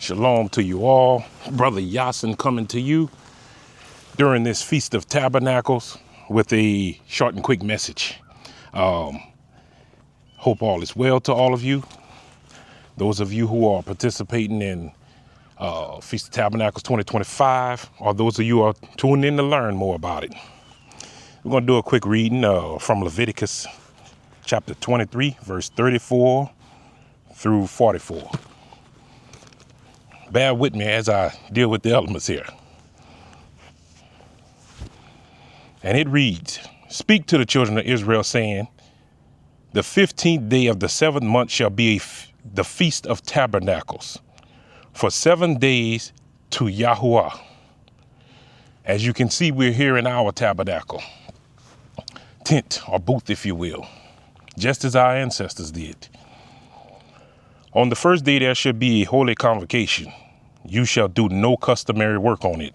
Shalom to you all. Brother Yasin coming to you during this Feast of Tabernacles with a short and quick message. Hope all is well to all of you. Those of you who are participating in Feast of Tabernacles 2025, or those of you who are tuning in to learn more about it. We're going to do a quick reading from Leviticus chapter 23, verse 34 through 44. Bear with me as I deal with the elements here. And it reads, "Speak to the children of Israel, saying, the 15th day of the 7th month shall be the Feast of Tabernacles, for 7 days to Yahuwah." As you can see, we're here in our tabernacle, tent or booth, if you will, just as our ancestors did. On the first day there shall be a holy convocation. You shall do no customary work on it.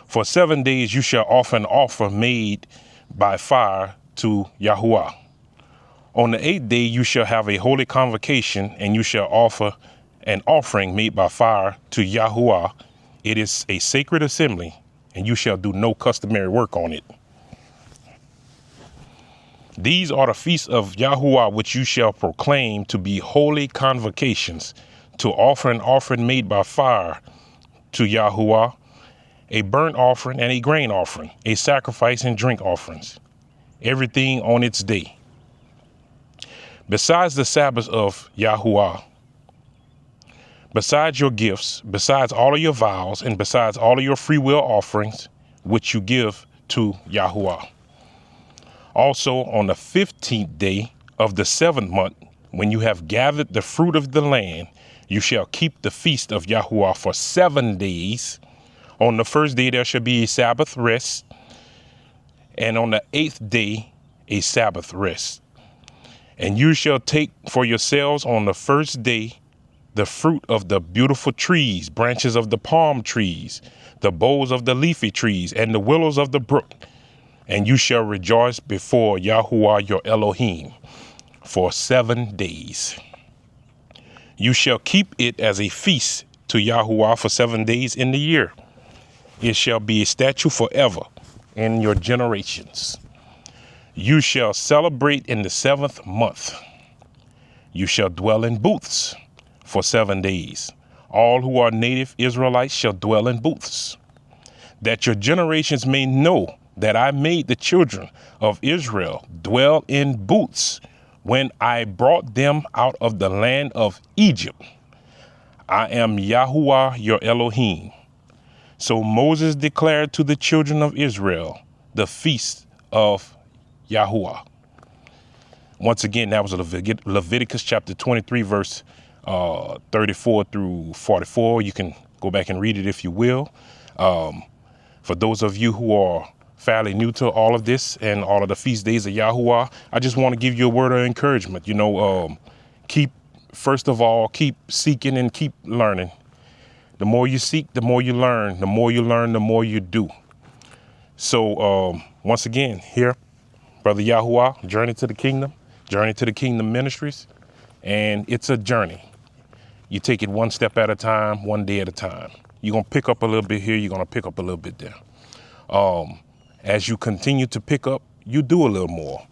For 7 days you shall offer an offer made by fire to Yahuwah. On the 8th day you shall have a holy convocation, and you shall offer an offering made by fire to Yahuwah. It is a sacred assembly, and you shall do no customary work on it. These are the feasts of Yahuwah, which you shall proclaim to be holy convocations, to offer an offering made by fire to Yahuwah, a burnt offering and a grain offering, a sacrifice and drink offerings, everything on its day. Besides the Sabbath of Yahuwah, besides your gifts, besides all of your vows, and besides all of your free will offerings, which you give to Yahuwah. Also on the 15th day of the 7th month, when you have gathered the fruit of the land, you shall keep the feast of Yahuwah for 7 days. On the first day there shall be a Sabbath rest, and on the 8th day a Sabbath rest. And you shall take for yourselves on the first day the fruit of the beautiful trees, branches of the palm trees, the boughs of the leafy trees, and the willows of the brook. And you shall rejoice before Yahuwah your Elohim for 7 days. You shall keep it as a feast to Yahuwah for 7 days in the year. It shall be a statute forever in your generations. You shall celebrate in the 7th month. You shall dwell in booths for 7 days. All who are native Israelites shall dwell in booths, that your generations may know that I made the children of Israel dwell in booths when I brought them out of the land of Egypt. I am Yahuwah your Elohim. So Moses declared to the children of Israel the feast of Yahuwah. Once again, that was Leviticus chapter 23, verse 34 through 44. You can go back and read it if you will. For those of you who are fairly new to all of this and all of the feast days of Yahuwah, I just want to give you a word of encouragement. First of all, keep seeking and keep learning. The more you seek, the more you learn. The more you learn, the more you do. So once again, here, Brother Yahuwah, Journey to the Kingdom Ministries. And it's a journey. You take it one step at a time, one day at a time. You're going to pick up a little bit here. You're going to pick up a little bit there. As you continue to pick up, you do a little more.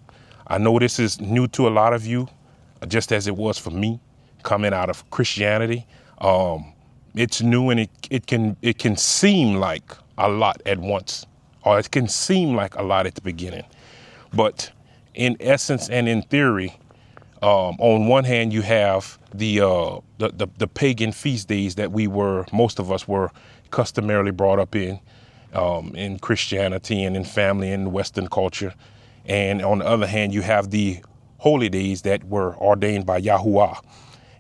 I know this is new to a lot of you, just as it was for me coming out of Christianity. It's new, and it can seem like a lot at once, or it can seem like a lot at the beginning. But in essence and in theory, on one hand, you have the pagan feast days that most of us were customarily brought up in Christianity and in family and Western culture. And on the other hand, you have the holy days that were ordained by Yahuwah.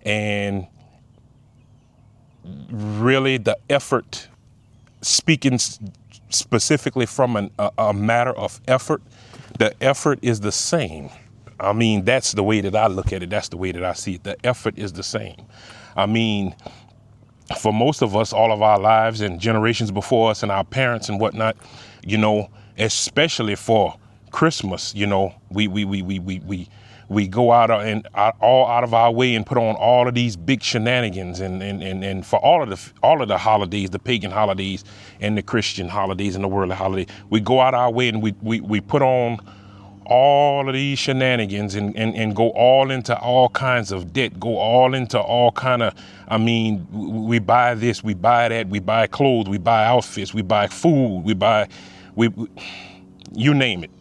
And really the effort, speaking specifically from a matter of effort, the effort is the same. I mean, that's the way that I look at it. That's the way that I see it. The effort is the same. I mean, for most of us, all of our lives and generations before us and our parents and whatnot, especially for Christmas, we We go all out of our way and put on all of these big shenanigans and for all of the holidays, the pagan holidays and the Christian holidays and the worldly holidays, we go out our way and we put on all of these shenanigans and go all into all kinds of debt, go all into all kind of, we buy this, we buy that, we buy clothes, we buy outfits, we buy food, you name it.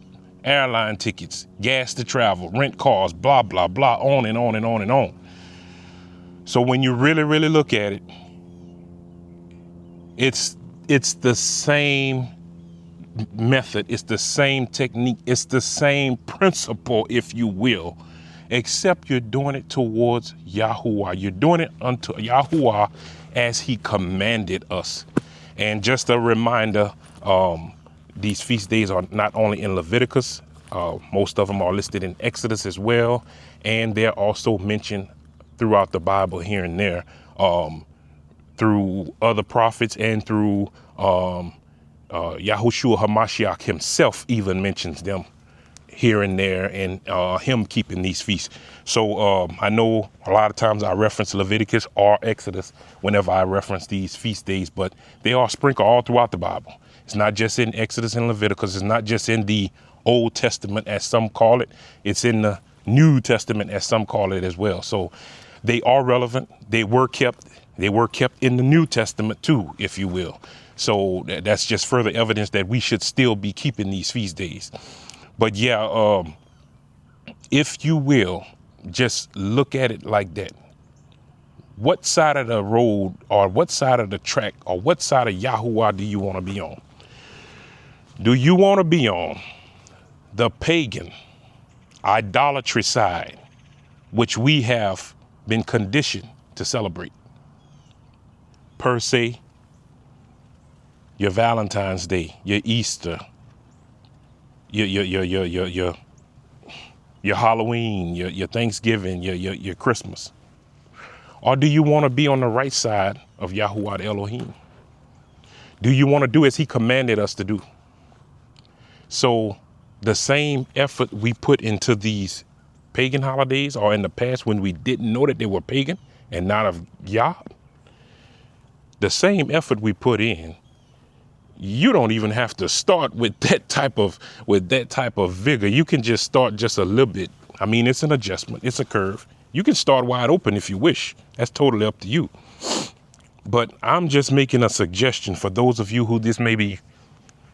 Airline tickets, gas to travel, rent cars, blah, blah, blah, on and on and on and on. So when you really, really look at it, it's the same method, it's the same technique, it's the same principle, if you will, except you're doing it towards Yahuwah. You're doing it unto Yahuwah as he commanded us. And just a reminder, these feast days are not only in Leviticus, most of them are listed in Exodus as well, and they're also mentioned throughout the Bible here and there, through other prophets and through Yahushua HaMashiach himself even mentions them here and there, and him keeping these feasts. So I know a lot of times I reference Leviticus or Exodus whenever I reference these feast days, but they are sprinkled all throughout the Bible. It's not just in Exodus and Leviticus. It's not just in the Old Testament, as some call it. It's in the New Testament, as some call it as well. So they are relevant. They were kept in the New Testament too, if you will. So that's just further evidence that we should still be keeping these feast days. But yeah, if you will, just look at it like that. What side of the road or what side of the track or what side of Yahuwah do you want to be on? Do you want to be on the pagan idolatry side, which we have been conditioned to celebrate? Per se, your Valentine's Day, your Easter, your Halloween, your Thanksgiving, your Christmas? Or do you want to be on the right side of Yahuwah Elohim? Do you want to do as he commanded us to do? So the same effort we put into these pagan holidays, or in the past when we didn't know that they were pagan and not of Yah, the same effort we put in, you don't even have to start with that type of vigor. You can just start just a little bit. It's an adjustment. It's a curve. You can start wide open if you wish. That's totally up to you. But I'm just making a suggestion for those of you who this may be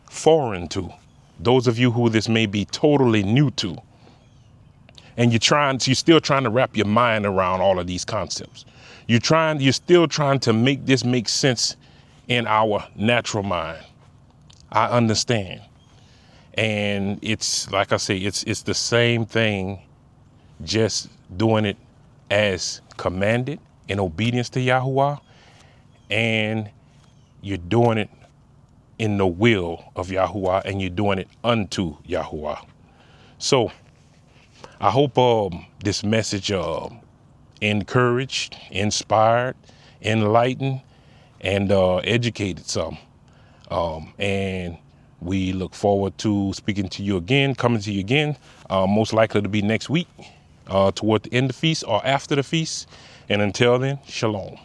foreign to, those of you who this may be totally new to, and you're still trying to wrap your mind around all of these concepts. You're still trying to make this make sense in our natural mind. I understand. And it's like I say, it's the same thing, just doing it as commanded in obedience to Yahuwah, and you're doing it in the will of Yahuwah, and you're doing it unto Yahuwah. So I hope this message encouraged, inspired, enlightened, and educated some. And we look forward to speaking to you again, coming to you again, most likely to be next week, toward the end of the feast or after the feast. And until then, shalom.